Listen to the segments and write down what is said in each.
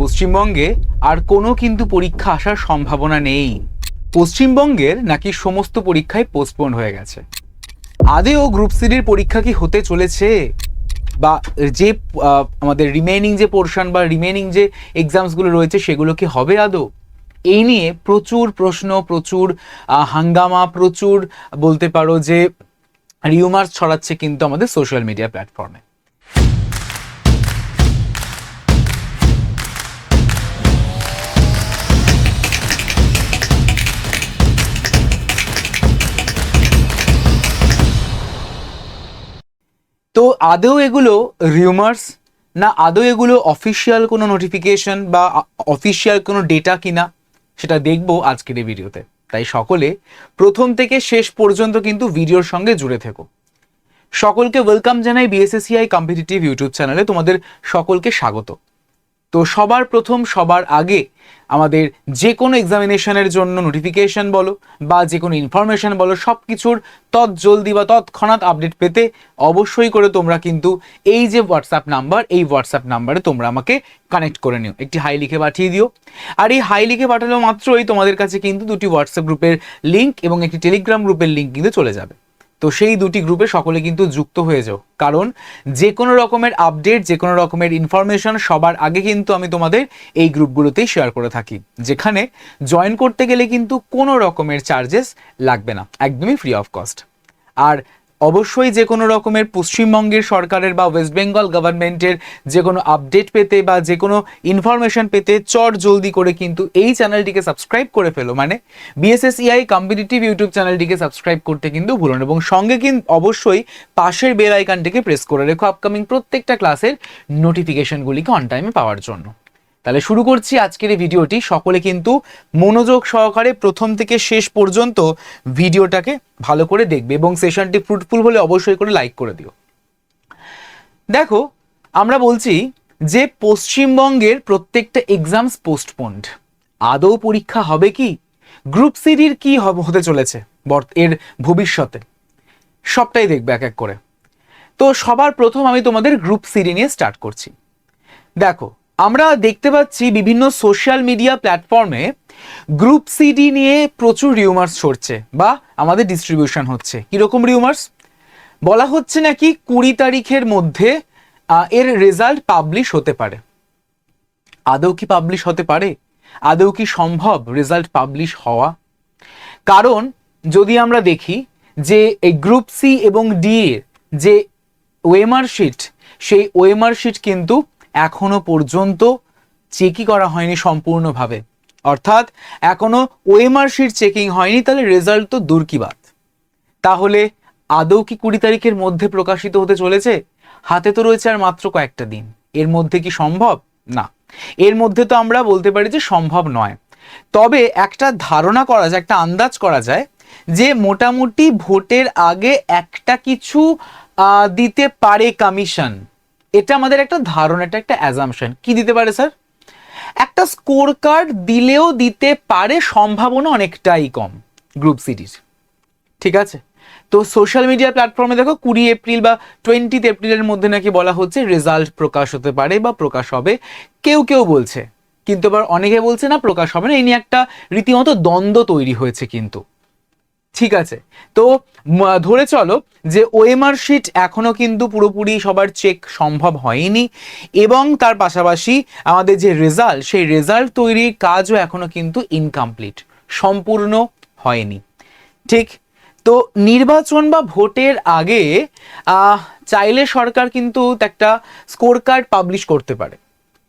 পশ্চিমবঙ্গে আর কোনো কিন্তু পরীক্ষা আসার সম্ভাবনা নেই। পশ্চিমবঙ্গের নাকি সমস্ত পরীক্ষায় পোস্টপোন হয়ে গেছে। আদেও গ্রুপ সিডির পরীক্ষা কি হতে চলেছে, বা যে আমাদের রিমেইনিং যে পোর্শন বা রিমেইনিং যে এক্সামসগুলো রয়েছে সেগুলো কি হবে আদৌ? এই নিয়ে প্রচুর প্রশ্ন, প্রচুর হাঙ্গামা, প্রচুর বলতে পারো যে রিউমার্স ছড়াচ্ছে কিন্তু আমাদের সোশ্যাল মিডিয়া প্ল্যাটফর্মে। তো আদৌ এগুলো রিউমার্স, না আদৌ এগুলো অফিসিয়াল কোনো নোটিফিকেশন বা অফিসিয়াল কোনো ডেটা কিনা, সেটা দেখবো আজকের এই ভিডিওতে। তাই সকলে প্রথম থেকে শেষ পর্যন্ত কিন্তু ভিডিওর সঙ্গে জুড়ে থেকো। সকলকে ওয়েলকাম জানাই বিএসএসসিআই কম্পিটিটিভ ইউটিউব চ্যানেলে, তোমাদের সকলকে স্বাগত। তো সবার প্রথম সবার আগে আমাদের যে কোনো এক্সামিনেশনের জন্য নোটিফিকেশন বলো বা যে কোনো ইনফরমেশন বলো, সব কিছুর তৎজলদি বা তৎক্ষণাৎ আপডেট পেতে অবশ্যই করে তোমরা কিন্তু এই যে হোয়াটসঅ্যাপ নাম্বার, এই হোয়াটসঅ্যাপ নাম্বারে তোমরা আমাকে কানেক্ট করে নিও, একটি হাই লিখে পাঠিয়ে দিও। আর এই হাই লিখে পাঠানো মাত্রই তোমাদের কাছে কিন্তু দুটি হোয়াটসঅ্যাপ গ্রুপের লিঙ্ক এবং একটি টেলিগ্রাম গ্রুপের লিঙ্ক কিন্তু চলে যাবে। তো সেই দুটি গ্রুপে সকলে কিন্তু যুক্ত হয়ে যাও, কারণ যে কোনো রকমের আপডেট, যে কোনো রকমের ইনফরমেশন সবার আগে কিন্তু আমি তোমাদের এই গ্রুপগুলোতেই শেয়ার করে থাকি, যেখানে জয়েন করতে গেলে কিন্তু কোনো রকমের চার্জেস লাগবে না, একদমই ফ্রি অফ কস্ট। আর অবশ্যই যে কোনো রকমের পশ্চিমবঙ্গের সরকারের বা ওয়েস্ট বেঙ্গল গভর্নমেন্টের যে কোনো আপডেট পেতে বা যে কোনো ইনফরমেশন পেতে চট জলদি করে কিন্তু এই চ্যানেলটিকে সাবস্ক্রাইব করে ফেলো, মানে বিএসএসসিআই কম্পিটিটিভ ইউটিউব চ্যানেলটিকে সাবস্ক্রাইব করতে কিন্তু ভুলো না, এবং সঙ্গে কিন্তু অবশ্যই পাশের বেল আইকনটিকে প্রেস করে রেখো আপকামিং প্রত্যেকটা ক্লাসের নোটিফিকেশনগুলিকে অন টাইমে পাওয়ার জন্য। তাহলে শুরু করছি আজকের এই ভিডিওটি। সকলে কিন্তু মনোযোগ সহকারে প্রথম থেকে শেষ পর্যন্ত ভিডিওটাকে ভালো করে দেখবে এবং সেশনটি ফ্রুটফুল হলে অবশ্যই করে লাইক করে দিও। দেখো, আমরা বলছি যে পশ্চিমবঙ্গের প্রত্যেকটা এক্সামস পোস্টপোন্ড। আদৌ পরীক্ষা হবে কি? গ্রুপ সিডির কি হতে চলেছে এর ভবিষ্যতে, সবটাই দেখবে এক এক করে। তো সবার প্রথম আমি তোমাদের গ্রুপ সিডি নিয়ে স্টার্ট করছি। দেখো, আমরা দেখতে পাচ্ছি বিভিন্ন সোশ্যাল মিডিয়া প্ল্যাটফর্মে গ্রুপ সিডি নিয়ে প্রচুর রিউমার্স ছড়ছে বা আমাদের ডিস্ট্রিবিউশন হচ্ছে। কিরকম রিউমার্স? বলা হচ্ছে নাকি 20 তারিখের মধ্যে এর রেজাল্ট পাবলিশ হতে পারে। আদৌ কি পাবলিশ হতে পারে? আদৌ কি সম্ভব রেজাল্ট পাবলিশ হওয়া? কারণ যদি আমরা দেখি যে এই গ্রুপ সি এবং ডি এর যে ওএমআর শিট, সেই ওএমআর শিট কিন্তু এখনো পর্যন্ত চেকই করা হয়নি সম্পূর্ণভাবে, অর্থাৎ এখনো ওএমআর শিট চেকিং হয়নি। তাহলে রেজাল্ট তো দূর কি বাত। তাহলে আদৌ কি 20 তারিখের মধ্যে প্রকাশিত হতে চলেছে? হাতে তো রয়েছে আর মাত্র কয়েকটা দিন। এর মধ্যে কি সম্ভব? না, এর মধ্যে তো আমরা বলতে পারি যে সম্ভব নয়। তবে একটা ধারণা করা যায়, একটা আন্দাজ করা যায় যে মোটামুটি ভোটের আগে একটা কিছু দিতে পারে কমিশন। এটা আমাদের একটা ধারণা, এটা একটা অ্যাজাম্পশন। কি দিতে পারে স্যার? একটা স্কোর কার্ড দিলেও দিতে পারে, সম্ভাবনা অনেকটাই কম গ্রুপ সিডির। ঠিক আছে, তো সোশ্যাল মিডিয়া প্ল্যাটফর্মে দেখো 20 এপ্রিল বা 20 এপ্রিলের মধ্যে নাকি বলা হচ্ছে রেজাল্ট প্রকাশ হতে পারে বা প্রকাশ হবে। কেউ কেউ বলছে, কিন্তু আবার অনেকে বলছে না প্রকাশ হবে না। এই নিয়ে একটা রীতিমতো দ্বন্দ্ব তৈরি হয়েছে কিন্তু। ঠিক আছে, তো ধরে চলো যে ওএমআর শিট এখনো কিন্তু পুরোপুরি সবার চেক সম্ভব হয়নি, এবং তার পাশাপাশি আমাদের যে রেজাল্ট, সেই রেজাল্ট তৈরির কাজও এখনো কিন্তু ইনকমপ্লিট, সম্পূর্ণ হয়নি। ঠিক, তো নির্বাচন বা ভোটের আগে চাইলে সরকার কিন্তু একটা স্কোর কার্ড পাবলিশ করতে পারে।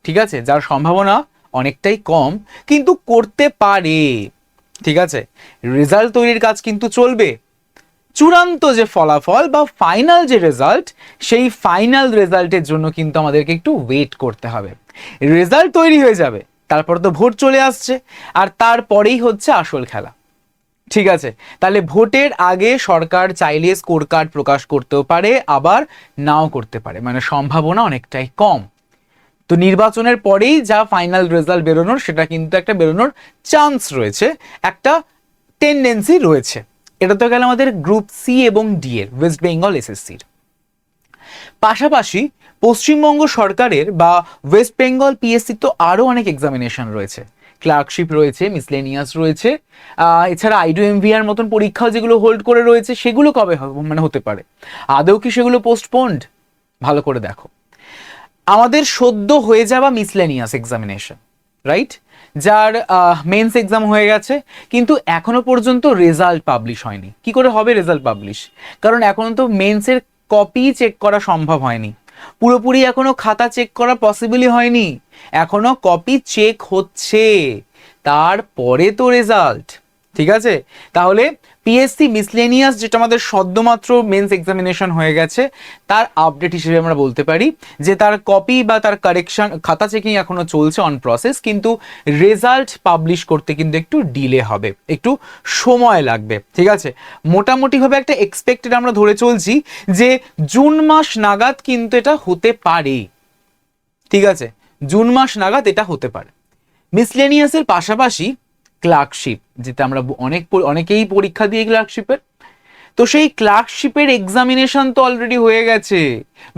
ঠিক আছে, যার সম্ভাবনা অনেকটাই কম, কিন্তু করতে পারে। ঠিক আছে, রেজাল্ট তৈরির কাজ কিন্তু চলবে। চূড়ান্ত যে ফলাফল বা ফাইনাল যে রেজাল্ট, সেই ফাইনাল রেজাল্টের জন্য কিন্তু আমাদেরকে একটু ওয়েট করতে হবে। রেজাল্ট তৈরি হয়ে যাবে, তারপর তো ভোট চলে আসছে, আর তারপরেই হচ্ছে আসল খেলা। ঠিক আছে, তাহলে ভোটের আগে সরকার চাইলে স্কোর কার্ড প্রকাশ করতেও পারে, আবার নাও করতে পারে, মানে সম্ভাবনা অনেকটাই কম। তো নির্বাচনের পরেই যা ফাইনাল রেজাল্ট বেরোনোর, সেটা কিন্তু একটা বেরোনোর চান্স রয়েছে, একটা টেন্ডেন্সি রয়েছে। এটা তো গেল আমাদের গ্রুপ সি এবং ডি এর, ওয়েস্ট বেঙ্গল এসএসসির। পাশাপাশি পশ্চিমবঙ্গ সরকারের বা ওয়েস্ট বেঙ্গল পিএসসি তো আরও অনেক এক্সামিনেশন রয়েছে, ক্লার্কশিপ রয়েছে, মিসলেনিয়াস রয়েছে, এছাড়া আইডো এমভিআর মতন পরীক্ষাও যেগুলো হোল্ড করে রয়েছে, সেগুলো কবে হতে পারে? আদৌ কি সেগুলো পোস্টপোন্ড? ভালো করে দেখো, আমাদের সদ্য হয়ে যাওয়া মিসলেনিয়াস এক্সামিনেশন, রাইট, যার মেন্স এক্সাম হয়ে গেছে, কিন্তু এখনো পর্যন্ত রেজাল্ট পাবলিশ হয়নি। কি করে হবে রেজাল্ট পাবলিশ? কারণ এখনো তো মেন্সের কপি চেক করা সম্ভব হয়নি, পুরোপুরি এখনো খাতা চেক করা পসিবলই হয়নি, এখনো কপি চেক হচ্ছে, তারপরে তো রেজাল্ট। ঠিক আছে, তাহলে পিএসসি মিসলেনিয়াস যেটা আমাদের সদ্যমাত্র মেন্স এক্সামিনেশন হয়ে গেছে, তার আপডেট হিসেবে আমরা বলতে পারি যে তার কপি বা তার কারেকশন খাতা চেকিং এখনো চলছে, অন প্রসেস, কিন্তু রেজাল্ট পাবলিশ করতে কিন্তু একটু ডিলে হবে, একটু সময় লাগবে। ঠিক আছে, মোটামুটিভাবে একটা এক্সপেক্টেড আমরা ধরে চলছি যে জুন মাস নাগাদ কিন্তু এটা হতে পারে। ঠিক আছে, জুন মাস নাগাদ এটা হতে পারে। মিসলেনিয়াসের পাশাপাশি ক্লার্কশিপ, যেটা আমরা অনেকেই পরীক্ষা দিয়ে ক্লার্কশিপের, তো সেই ক্লার্কশিপের এক্সামিনেশন তো অলরেডি হয়ে গেছে,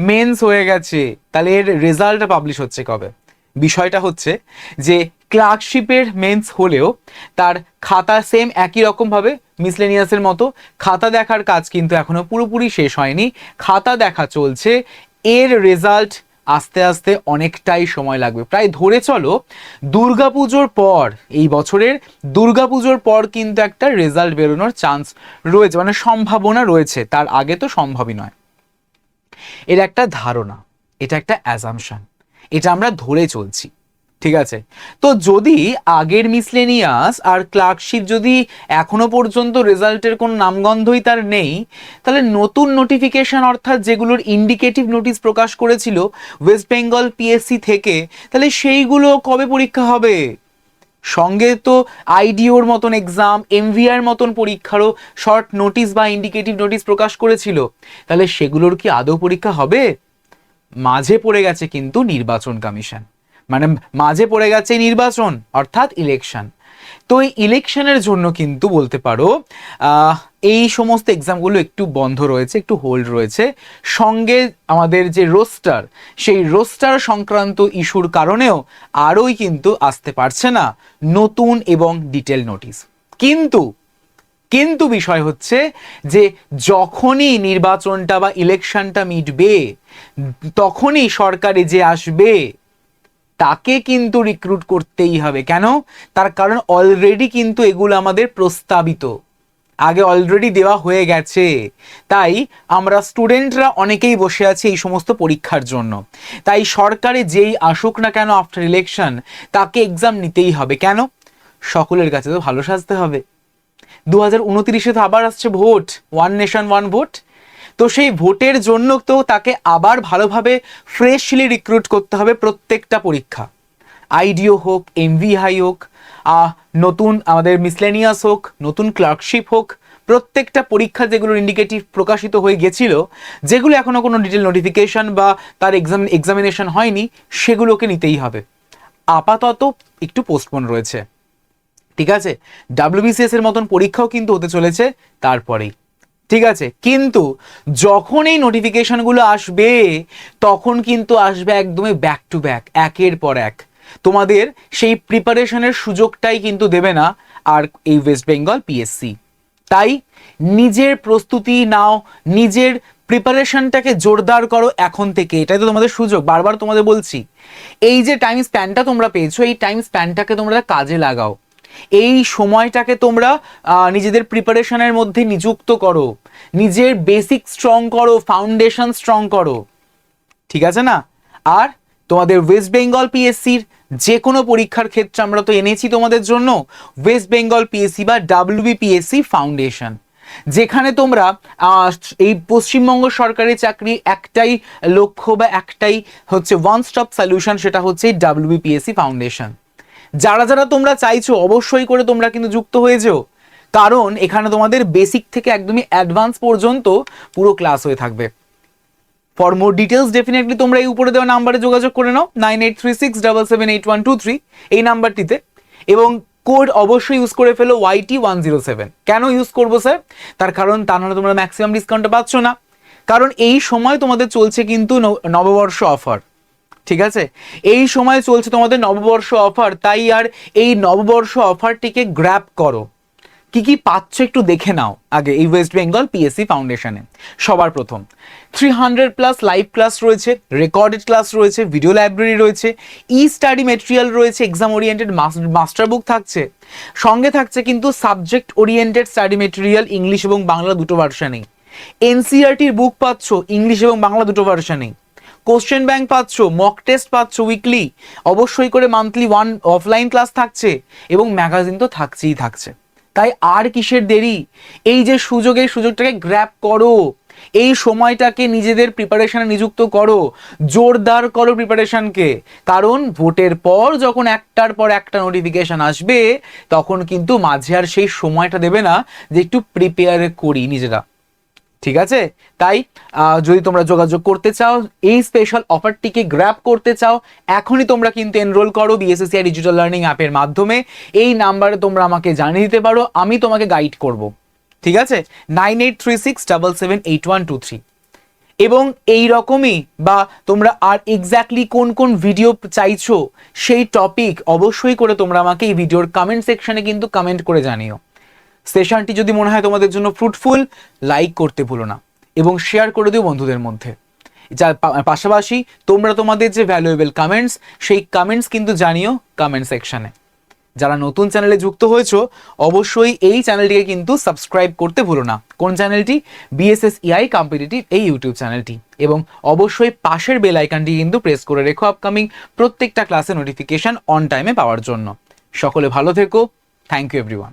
মেন্স হয়ে গেছে, তাহলে এর রেজাল্টটা পাবলিশ হচ্ছে কবে? বিষয়টা হচ্ছে যে ক্লার্কশিপের মেন্স হলেও তার খাতা সেম একই রকমভাবে মিসলেনিয়াসের মতো খাতা দেখার কাজ কিন্তু এখনো পুরোপুরি শেষ হয়নি, খাতা দেখা চলছে, এর রেজাল্ট আস্তে আস্তে অনেকটাই সময় লাগবে। প্রায় ধরে চলো দুর্গাপুজোর পর, এই বছরের দুর্গাপুজোর পর কিন্তু একটা রেজাল্ট বেরোনোর চান্স রয়েছে, মানে সম্ভাবনা রয়েছে, তার আগে তো সম্ভবই নয়। এর একটা ধারণা, এটা একটা অ্যাজাম্পশন, এটা আমরা ধরে চলছি। ঠিক আছে, তো যদি আগের মিসলেনিয়াস আর ক্লার্কশিপ যদি এখনো পর্যন্ত রেজাল্টের কোনো নামগন্ধই তার নেই, তাহলে নতুন নোটিফিকেশন অর্থাৎ যেগুলোর ইন্ডিকেটিভ নোটিশ প্রকাশ করেছিল ওয়েস্ট বেঙ্গল পিএসসি থেকে, তাহলে সেইগুলো কবে পরীক্ষা হবে? সঙ্গে তো আইডিওর মতন এক্সাম, এমভিআর মতন পরীক্ষারও শর্ট নোটিশ বা ইন্ডিকেটিভ নোটিশ প্রকাশ করেছিল, তাহলে সেগুলোর কি আদৌ পরীক্ষা হবে? মাঝে পড়ে গেছে কিন্তু নির্বাচন কমিশন, মানে মাঝে পড়ে গেছে নির্বাচন অর্থাৎ ইলেকশন। তো এই ইলেকশনের জন্য কিন্তু বলতে পারো এই সমস্ত এক্সামগুলো একটু বন্ধ রয়েছে, একটু হোল্ড রয়েছে। সঙ্গে আমাদের যে রোস্টার, সেই রোস্টার সংক্রান্ত ইস্যুর কারণেও আরোই কিন্তু আসতে পারছে না নতুন এবং ডিটেল নোটিশ। কিন্তু বিষয় হচ্ছে যে যখনই নির্বাচনটা বা ইলেকশনটা মিটবে, তখনই সরকারে যে আসবে তাকে কিন্তু রিক্রুট করতেই হবে। কেন? তার কারণ অলরেডি কিন্তু এগুলো আমাদের প্রস্তাবিত, আগে অলরেডি দেওয়া হয়ে গেছে, তাই আমরা স্টুডেন্টরা অনেকেই বসে আছি এই সমস্ত পরীক্ষার জন্য। তাই সরকারে যেই আসুক না কেন আফটার ইলেকশন, তাকে এক্সাম নিতেই হবে। কেন? সকলের কাছে তো ভালো সাজতে হবে। 2029-এ তো আবার আসছে vote, one nation one vote, তো সেই ভোটের জন্য তো তাকে আবার ভালোভাবে ফ্রেশলি রিক্রুট করতে হবে প্রত্যেকটা পরীক্ষা, আইডিও হোক, এমভিআই হোক, নতুন আমাদের মিসলেনিয়াস হোক, নতুন ক্লার্কশিপ হোক, প্রত্যেকটা পরীক্ষা যেগুলোর ইন্ডিকেটিভ প্রকাশিত হয়ে গেছিল, যেগুলো এখনো কোনো ডিটেল নোটিফিকেশন বা তার এক্সামিনেশন হয়নি, সেগুলোকে নিতেই হবে। আপাতত একটু পোস্টপোন রয়েছে। ঠিক আছে, ডাব্লিউবিসিএস এর মতন পরীক্ষাও কিন্তু হতে চলেছে তারপরেই। ঠিক আছে, কিন্তু যখন এই নোটিফিকেশনগুলো আসবে, তখন কিন্তু আসবে একদমই ব্যাক টু ব্যাক, একের পর এক, তোমাদের সেই প্রিপারেশনের সুযোগটাই কিন্তু দেবে না আর এই ওয়েস্ট বেঙ্গল পিএসসি। তাই নিজের প্রস্তুতি নাও, নিজের প্রিপারেশনটাকে জোরদার করো এখন থেকে, এটাই তো তোমাদের সুযোগ। বারবার তোমাদের বলছি, এই যে টাইম স্প্যানটা তোমরা পেয়েছো, এই টাইম স্প্যানটাকে তোমরা কাজে লাগাও, এই সময়টাকে তোমরা নিজেদের প্রিপারেশনের মধ্যে নিযুক্ত করো, নিজের বেসিক স্ট্রং করো, ফাউন্ডেশন স্ট্রং করো। ঠিক আছে না? আর তোমাদের ওয়েস্ট বেঙ্গল পিএসসির যে কোনো পরীক্ষার ক্ষেত্রে আমরা তো এনেছি তোমাদের জন্য ওয়েস্ট বেঙ্গল পিএসসি বা ডাব্লিউবিপিএসসি ফাউন্ডেশন, যেখানে তোমরা এই পশ্চিমবঙ্গ সরকারি চাকরি একটাই লক্ষ্য বা একটাই হচ্ছে ওয়ান স্টপ সলিউশন, সেটা হচ্ছে ডাব্লিউবিপিএসসি ফাউন্ডেশন। যারা যারা তোমরা চাইছো অবশ্যই করে তোমরা কিন্তু যুক্ত হয়ে যেও, কারণ এখানে তোমাদের বেসিক থেকে একদমই অ্যাডভান্স পর্যন্ত পুরো ক্লাস হয়ে থাকবে। ফর মোর ডিটেলস ডেফিনেটলি তোমরা এই উপরে দেওয়া নাম্বারে যোগাযোগ করে নাও, 9836778123 এই নাম্বারটিতে, এবং কোড অবশ্যই ইউজ করে ফেলো YT107। কেন ইউজ করবো স্যার? তার কারণ তা নাহলে তোমরা ম্যাক্সিমাম ডিসকাউন্টটা পাচ্ছ না। কারণ এই সময় তোমাদের চলছে কিন্তু নববর্ষ অফার, ঠিক আছে? এই সময় চলছে তোমাদের নববর্ষ অফার, তাই আর এই নববর্ষ অফারটিকে গ্র্যাব করো। কি কি পাচ্ছ একটু দেখে নাও আগে এই ওয়েস্ট বেঙ্গল পিএসসি ফাউন্ডেশনে। সবার প্রথম 300+ লাইভ ক্লাস রয়েছে, রেকর্ডেড ক্লাস রয়েছে, ভিডিও লাইব্রেরি রয়েছে, ই স্টাডি মেটেরিয়াল রয়েছে, এক্সাম ওরিয়েন্টেড মাস্টার বুক থাকছে, সঙ্গে থাকছে কিন্তু subject oriented study material English এবং বাংলা দুটো ভার্সানেই। এনসিইআরটির বুক পাচ্ছ ইংলিশ এবং বাংলা দুটো ভার্সানেই। কোশ্চেন ব্যাংক পাচ্ছ, মক টেস্ট পাচ্ছ উইকলি, অবশ্যই করে মান্থলি 1 অফলাইন ক্লাস থাকছে, এবং ম্যাগাজিন তো থাকছেই থাকছে। তাই আর কিসের দেরি? এই যে সুযোগ, এই সুযোগটাকে গ্র্যাব করো, এই সময়টাকে নিজেদের প্রিপারেশনে নিযুক্ত করো, জোরদার করো প্রিপারেশনকে। কারণ ভোটের পর যখন একটার পর একটা নোটিফিকেশন আসবে, তখন কিন্তু মাঝে আর সেই সময়টা দেবে না যে একটু প্রিপেয়ার করি নিজেরা, ঠিক আছে? তাই যদি তোমরা যোগাযোগ করতে চাও, এই স্পেশাল অফারটিকে গ্র্যাব করতে চাও, এখনই তোমরা কিন্তু এনরোল করো বিএসএসসিআই ডিজিটাল লার্নিং অ্যাপের মাধ্যমে। এই নাম্বারে তোমরা আমাকে জানিয়ে দিতে পারো, আমি তোমাকে গাইড করব, ঠিক আছে? 9836778123। এবং এই রকমই বা তোমরা আর এক্স্যাক্টলি কোন কোন ভিডিও চাইছো সেই টপিক অবশ্যই করে তোমরা আমাকে এই ভিডিওর কমেন্ট সেকশনে কিন্তু কমেন্ট করে জানিও। সেশনটি যদি মনে হয় তোমাদের জন্য ফ্রুটফুল, লাইক করতে ভুলো না এবং শেয়ার করে দিও বন্ধুদের মধ্যে। যার পাশাপাশি তোমরা তোমাদের যে ভ্যালুয়েবল কমেন্টস, সেই কমেন্টস কিন্তু জানিও কমেন্ট সেকশনে। যারা নতুন চ্যানেলে যুক্ত হয়েছো, অবশ্যই এই চ্যানেলটিকে কিন্তু সাবস্ক্রাইব করতে ভুলো না। কোন চ্যানেলটি? বিএসএসইআই কম্পিটিটিভ এই ইউটিউব চ্যানেলটি। এবং অবশ্যই পাশের বেল আইকনটি কিন্তু প্রেস করে রেখো আপকামিং প্রত্যেকটা ক্লাসের নোটিফিকেশন অন টাইমে পাওয়ার জন্য। সকলে ভালো থেকো। Thank you everyone.